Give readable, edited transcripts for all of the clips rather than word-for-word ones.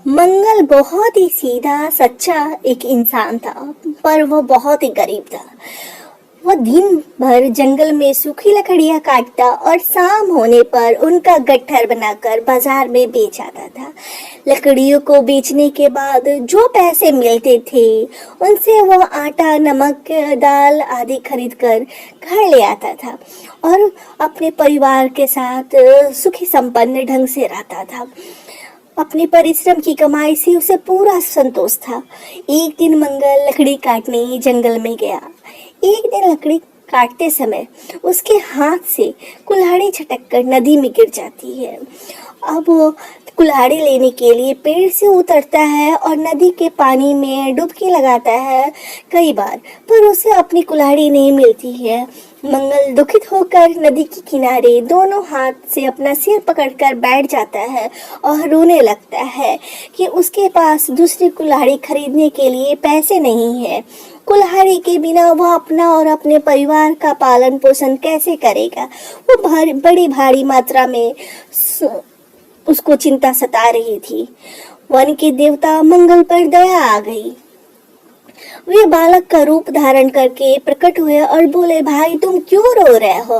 मंगल बहुत ही सीधा सच्चा एक इंसान था, पर वो बहुत ही गरीब था। वो दिन भर जंगल में सूखी लकड़ियां काटता और शाम होने पर उनका गट्ठर बनाकर बाजार में बेच आता था। लकड़ियों को बेचने के बाद जो पैसे मिलते थे, उनसे वो आटा, नमक, दाल आदि खरीद कर घर ले आता था और अपने परिवार के साथ सुखी संपन्न ढंग से रहता था। अपने परिश्रम की कमाई से उसे पूरा संतोष था। एक दिन मंगल लकड़ी काटने जंगल में गया। एक दिन लकड़ी काटते समय उसके हाथ से कुल्हाड़ी छटक कर नदी में गिर जाती है। अब वो कुल्हाड़ी लेने के लिए पेड़ से उतरता है और नदी के पानी में डुबकी लगाता है कई बार, पर उसे अपनी कुल्हाड़ी नहीं मिलती है। मंगल दुखित होकर नदी के किनारे दोनों हाथ से अपना सिर पकड़कर बैठ जाता है और रोने लगता है कि उसके पास दूसरी कुल्हाड़ी खरीदने के लिए पैसे नहीं है। कुल्हाड़ी के बिना वह अपना और अपने परिवार का पालन पोषण कैसे करेगा। वो बड़ी भारी मात्रा में उसको चिंता सता रही थी। वन के देवता मंगल पर दया आ गई। वे बालक का रूप धारण करके प्रकट हुए और बोले, भाई तुम क्यों रो रहे हो।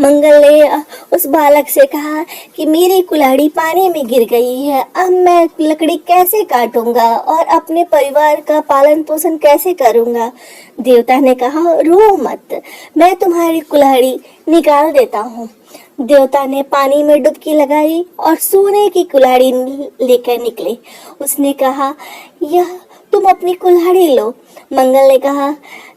मंगल ने उस बालक से कहा कि मेरी कुल्हाड़ी पानी में गिर गई है, अब मैं लकड़ी कैसे काटूंगा और अपने परिवार का पालन पोषण कैसे करूंगा। देवता ने कहा, रो मत, मैं तुम्हारी कुल्हाड़ी निकाल देता हूँ। देवता ने पानी में डुबकी लगाई और सोने की कुल्हाड़ी लेकर निकले। उसने कहा, यह तुम अपनी कुल्हाड़ी लो। मंगल ने कहा,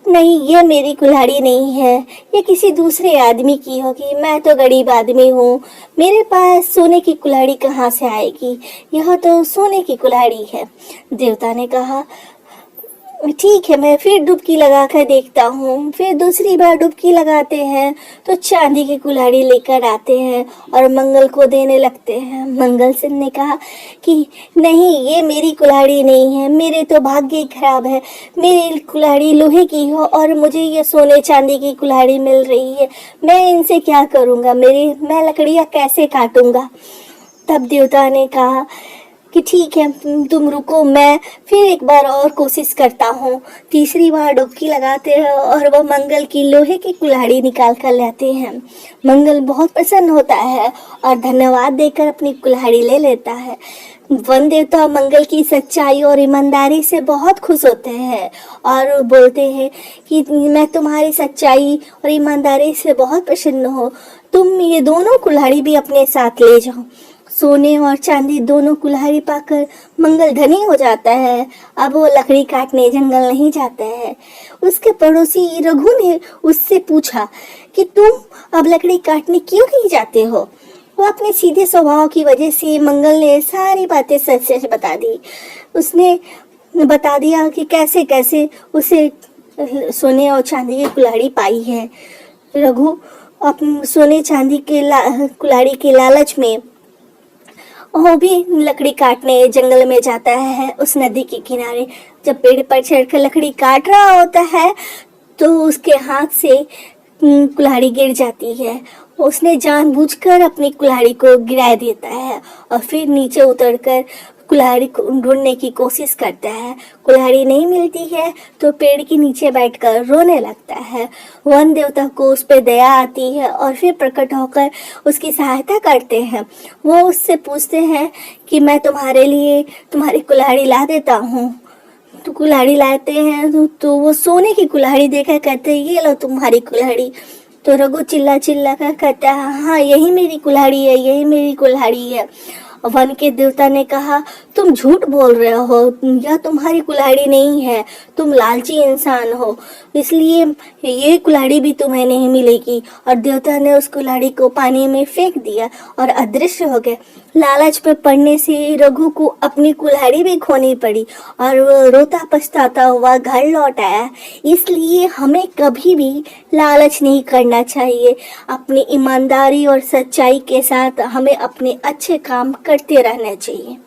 नहीं, यह मेरी कुल्हाड़ी नहीं है, ये किसी दूसरे आदमी की होगी। मैं तो गरीब आदमी हूँ, मेरे पास सोने की कुल्हाड़ी कहाँ से आएगी। यह तो सोने की कुल्हाड़ी है। देवता ने कहा, ठीक है, मैं फिर डुबकी लगा कर देखता हूँ। फिर दूसरी बार डुबकी लगाते हैं तो चांदी की कुल्हाड़ी लेकर आते हैं और मंगल को देने लगते हैं। मंगल सिंह ने कहा कि नहीं, ये मेरी कुल्हाड़ी नहीं है, मेरे तो भाग्य खराब है। मेरी कुल्हाड़ी लोहे की हो और मुझे ये सोने चांदी की कुल्हाड़ी मिल रही है। मैं इनसे क्या करूँगा, मैं लकड़ियाँ कैसे काटूँगा। तब देवता ने कहा कि ठीक है, तुम रुको, मैं फिर एक बार और कोशिश करता हूँ। तीसरी बार डुबकी लगाते हैं और वह मंगल की लोहे की कुल्हाड़ी निकाल कर लाते हैं। मंगल बहुत प्रसन्न होता है और धन्यवाद देकर अपनी कुल्हाड़ी ले लेता है। वन देवता मंगल की सच्चाई और ईमानदारी से बहुत खुश होते हैं और बोलते हैं कि मैं तुम्हारी सच्चाई और ईमानदारी से बहुत प्रसन्न हूँ। तुम ये दोनों कुल्हाड़ी भी अपने साथ ले जाओ। सोने और चांदी दोनों कुल्हाड़ी पाकर मंगल धनी हो जाता है। अब वो लकड़ी काटने जंगल नहीं जाता है। उसके पड़ोसी रघु ने उससे पूछा कि तुम अब लकड़ी काटने क्यों नहीं जाते हो। वो अपने सीधे स्वभाव की वजह से मंगल ने सारी बातें सच सच बता दी। उसने बता दिया कि कैसे कैसे उसे सोने और चांदी की कुल्हाड़ी पाई है। रघु अपने सोने चांदी के कुल्हाड़ी के लालच में वो भी लकड़ी काटने जंगल में जाता है। उस नदी के किनारे जब पेड़ पर चढ़कर लकड़ी काट रहा होता है तो उसके हाथ से कुल्हाड़ी गिर जाती है। उसने जानबूझकर अपनी कुल्हाड़ी को गिरा देता है और फिर नीचे उतरकर कुल्हाड़ी को ढूंढने की कोशिश करता है। कुल्हाड़ी नहीं मिलती है तो पेड़ के नीचे बैठकर रोने लगता है। वन देवता को उस पर दया आती है और फिर प्रकट होकर उसकी सहायता करते हैं। वो उससे पूछते हैं कि मैं तुम्हारे लिए तुम्हारी कुल्हाड़ी ला देता हूँ। तो कुल्हाड़ी लाते हैं तो वो सोने की कुल्हाड़ी देखकर कहते हैं, ये लो तुम्हारी कुल्हाड़ी। तो रघु चिल्ला चिल्ला कर कहता है, हाँ, यही मेरी कुल्हाड़ी है, यही मेरी कुल्हाड़ी है। वन के देवता ने कहा, तुम झूठ बोल रहे हो, यह तुम्हारी कुल्हाड़ी नहीं है, तुम लालची इंसान हो, इसलिए ये कुल्हाड़ी भी तुम्हें नहीं मिलेगी। और देवता ने उस कुल्हाड़ी को पानी में फेंक दिया और अदृश्य हो गए। लालच में पड़ने से रघु को अपनी कुल्हाड़ी भी खोनी पड़ी और वो रोता पछताता हुआ घर लौट आया। इसलिए हमें कभी भी लालच नहीं करना चाहिए। अपनी ईमानदारी और सच्चाई के साथ हमें अपने अच्छे काम करते रहना चाहिए।